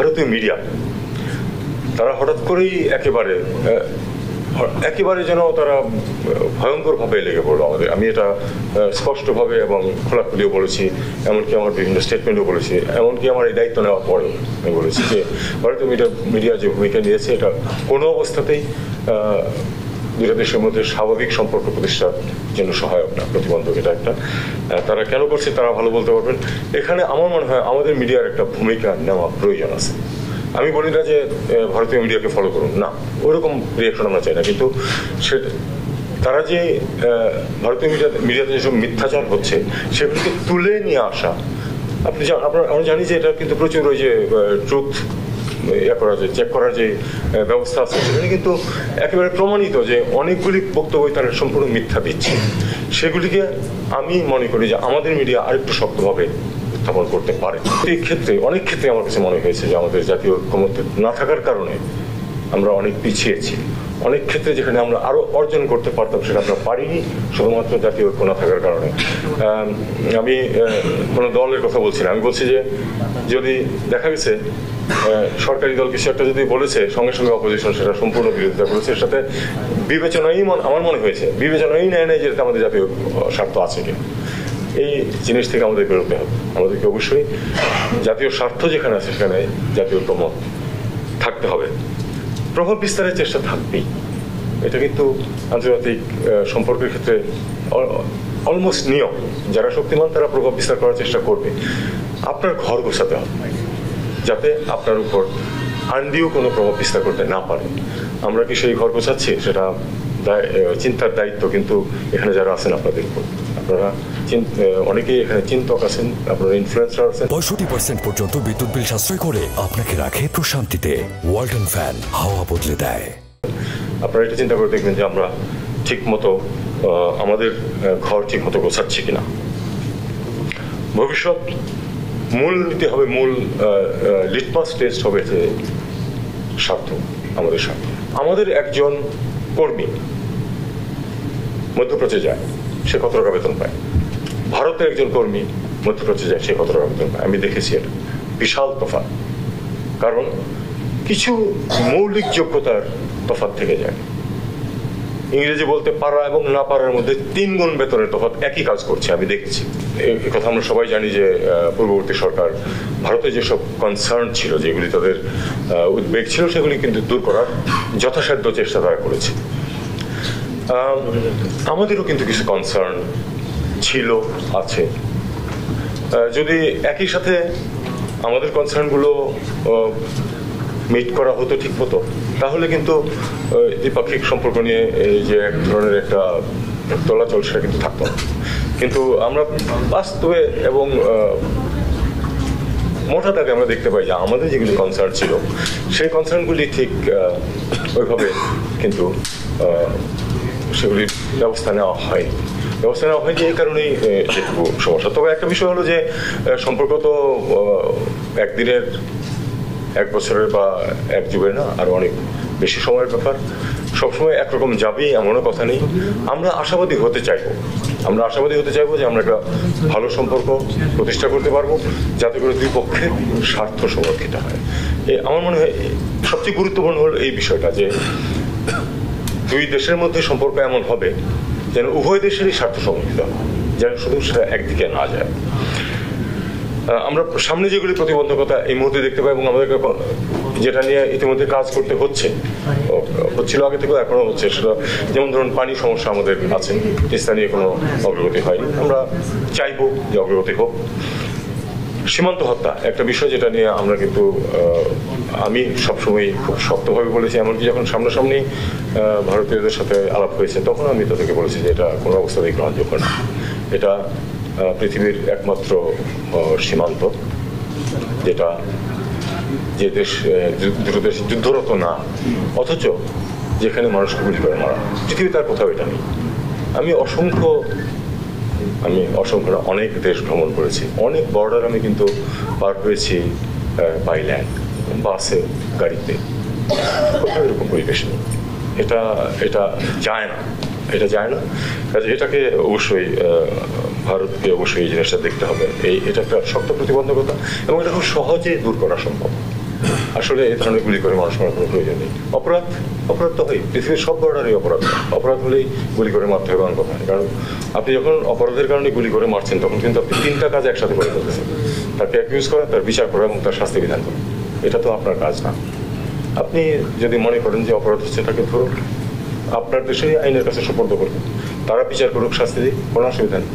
ভারতীয় মিডিয়া তারা হঠাৎ করেই একেবারে যেন তারা ভয়ঙ্করভাবে লেগে পড়লো আমাদের। আমি এটা স্পষ্টভাবে এবং খোলাখুলিও বলেছি, এমনকি আমার বিভিন্ন স্টেটমেন্টও বলেছি, এমনকি আমার এই দায়িত্ব নেওয়ার পরে আমি বলেছি যে ভারতীয় মিডিয়া যে ভূমিকা নিয়েছে এটা কোনো অবস্থাতেই দুটো দেশের মধ্যে স্বাভাবিক সম্পর্ক প্রতিষ্ঠার জন্য সহায়ক না, প্রতিবন্ধক। এটা একটা তারা কেন করছে তারা ভালো বলতে পারবেন। এখানে আমার মনে হয় আমাদের মিডিয়ার একটা ভূমিকা নেওয়া প্রয়োজন আছে। আমি বলি না যে ভারতীয় মিডিয়াকে ফলো করুন, না, ওইরকম রিয়াকশন আমরা চাই না, কিন্তু তারা যে ভারতীয় মিডিয়াতে যেসব মিথ্যাচার হচ্ছে সেগুলিকে তুলে নিয়ে আসা, আমরা জানি যে এটা কিন্তু প্রচুর ওই যে ট্রুথ চেক করার যে ব্যবস্থা আছে সেখানে কিন্তু একেবারে প্রমাণিত যে অনেকগুলি বক্তব্য তারা সম্পূর্ণ মিথ্যা দিচ্ছে। সেগুলিকে আমি মনে করি যে আমাদের মিডিয়া আরেকটু শক্তভাবে উত্থাপন করতে পারে। এই ক্ষেত্রে অনেক ক্ষেত্রে আমার কাছে মনে হয়েছে যে আমাদের জাতীয় ঐক্যমত্য না থাকার কারণে আমরা অনেক পিছিয়েছি। অনেক ক্ষেত্রে যেখানে আমরা আরো অর্জন করতে পারতাম সেটা আমরা পারিনি, শুধুমাত্র জাতীয় ঐক্য না থাকার কারণে। আমি কোনো দলের কথা বলছি না, আমি বলছি যে যদি দেখা গেছে সরকারি দল কিছু একটা যদি বলেছে সঙ্গে সঙ্গে অপোজিশন সেটা সম্পূর্ণ বিরোধিতা করেছে, এর সাথে বিবেচনাই আমার মনে হয়েছে বিবেচনাই নেয় নাই যে আমাদের জাতীয় স্বার্থ আছে কিনা। এই জিনিস থেকে আমাদের বেরোতে হবে। আমাদেরকে অবশ্যই জাতীয় স্বার্থ যেখানে আছে সেখানে জাতীয় ঐক্যমত থাকতে হবে। প্রভাব বিস্তারের চেষ্টা থাকবেই, এটা কিন্তু আন্তর্জাতিক সম্পর্কের ক্ষেত্রে অলমোস্ট নিয়ম। যারা শক্তিমান তারা প্রভাব বিস্তার করার চেষ্টা করবে। আপনার ঘর গোছাতে হবে যাতে আপনার উপর আন্দিও কোনো প্রভাব বিস্তার করতে না পারে। আমরা কি সেই ঘর গোছাচ্ছি সেটা চিন্তার দায়িত্ব কিন্তু এখানে যারা আছেন আপনাদের উপর। আপনারা অনেকেই এখানে চিন্তক আছেন, আপনারা ইনফ্লুয়েন্সার আছেন। 65% পর্যন্ত বিদ্যুৎ বিল সাশ্রয় করে আপনাকে রাখে প্রশান্তিতে। ওয়ালটন ফ্যান হাওয়া বদলে দেয়। আপনারা এটা চিন্তা করে দেখবেন যে আমরা ঠিক মতো আমাদের ঘর ঠিক মতো গোছাচ্ছি কিনা। ভবিষ্যৎ মূল নীতি হবে, মূল লিটমাস টেস্ট হবে যে স্বার্থ, আমাদের স্বার্থ। আমাদের একজন কর্মী মধ্যপ্রাচ্যে যায়, সে কত টাকা বেতন পায়। ভারতের একজন কর্মী মধ্যপ্রাচ্যে যায়, সে কত টাকা বেতন পায়। আমি দেখেছি এটা বিশাল তফাৎ, কারণ কিছু মৌলিক যোগ্যতার তফাৎ থেকে যায়। ইংরেজি বলতে পারা এবং না পারার মধ্যে 3 গুণ বেতনের তফাৎ একই কাজ করছে, আমি দেখেছি। এই কথা আমরা সবাই জানি যে পূর্ববর্তী সরকার ভারতে যেসব কনসার্ন ছিল, যেগুলি তাদের উদ্বেগ ছিল, সেগুলি কিন্তু দূর করার যথাসাধ্য চেষ্টা তারা করেছে। আমাদেরও কিন্তু কিছু কনসার্ন ছিল, আছে। যদি একই সাথে আমাদের কনসার্নগুলো মিট করা হতো ঠিক মতো, তাহলে কিন্তু দ্বিপাক্ষিক সম্পর্ক নিয়ে এই যে এক ধরনের একটা চলাচল সেটা কিন্তু থাকতো না। কিন্তু আমরা বাস্তবে এবং মোটা দাগে আমরা দেখতে পাই যে আমাদের যেগুলি কনসার্ন ছিল সেই কনসার্নগুলি ঠিক ওইভাবে কিন্তু সেগুলির ব্যবস্থা নেওয়া হয়নি। এই কারণেই যেটুকু সমস্যা। তবে একটা বিষয় হলো যে সম্পর্ক তো একদিনের, 1 বছরের বা 1 যুগের না, আর অনেক বেশি সময়ের ব্যাপার। সবসময় একরকম যাবেই এমনও কথা নেই। আমরা আশাবাদী হতে চাইবো যে আমরা একটা ভালো সম্পর্ক প্রতিষ্ঠা করতে পারবো, যাতে করে দুই পক্ষের স্বার্থ সংরক্ষিত হয়। আমার মনে হয় সবচেয়ে গুরুত্বপূর্ণ হলো এই বিষয়টা যে দুই দেশের মধ্যে সম্পর্ক এমন হবে যেন উভয় দেশেরই স্বার্থ সংরক্ষিত হয়, যেন শুধু সেটা একদিকে না যায়। আমরা সামনে যেগুলি প্রতিবন্ধকতা এই মুহূর্তে দেখতে পাই এবং আমাদেরকে যেটা নিয়ে ইতিমধ্যে কাজ করতে হচ্ছিল আগে থেকে এখনো হচ্ছে, সেটা যেমন ধরুন পানি সমস্যা আমাদের আছে, তিস্তা নিয়ে কোনো অগ্রগতি হয়নি, আমরা চাইবো যে অগ্রগতি হোক। সীমান্ত হত্যা একটা বিষয় যেটা নিয়ে আমরা কিন্তু আমি সবসময় খুব শক্তভাবে বলেছি, এমনকি যখন সামনাসামনি ভারতীয়দের সাথে আলাপ হয়েছে তখন আমি তাদেরকে বলেছি যে এটা কোনো অবস্থাতেই গ্রহণযোগ্য না। এটা পৃথিবীর একমাত্র সীমান্ত যেটা যে দেশ দুটো দেশ যুদ্ধরত না, অথচ যেখানে মানুষকে গুলি করে মারা, পৃথিবী তার কোথাও এটা নেই। আমি অসংখ্য না অনেক দেশ ভ্রমণ করেছি, অনেক বর্ডার আমি কিন্তু পার হয়েছি বাই ল্যান্ড, বাসে, গাড়িতে, কোথাও এরকম পরিবেশ নেই। এটা যায় না। এটাকে অবশ্যই ভারতকে অবশ্যই এই জিনিসটা দেখতে হবে। এটা একটা শক্ত প্রতিবন্ধকতা এবং এটা খুব সহজে দূর করা সম্ভব। আসলে এই ধরনের গুলি করে মানুষ মারার কোনো প্রয়োজন নেই। অপরাধ তো হয়, পৃথিবীর সব বর্ডারই অপরাধ হলেই গুলি করে মারতে হবে এমন কথা নয়। কারণ আপনি যখন অপরাধের কারণে গুলি করে মারছেন তখন কিন্তু আপনি 3টা কাজ একসাথে করে ফেলতেছেন, তাকে অ্যাকিউজ করা, তার বিচার করা এবং তার শাস্তি বিধান করা। এটা তো আপনার কাজ না। আপনি যদি মনে করেন যে অপরাধ হচ্ছে তাকে ধরুন, আপনার দেশেই আইনের কাছে সুপর্দ করবেন, তারা বিচার করুক, শাস্তি দিক, কোনো অসুবিধা নেই।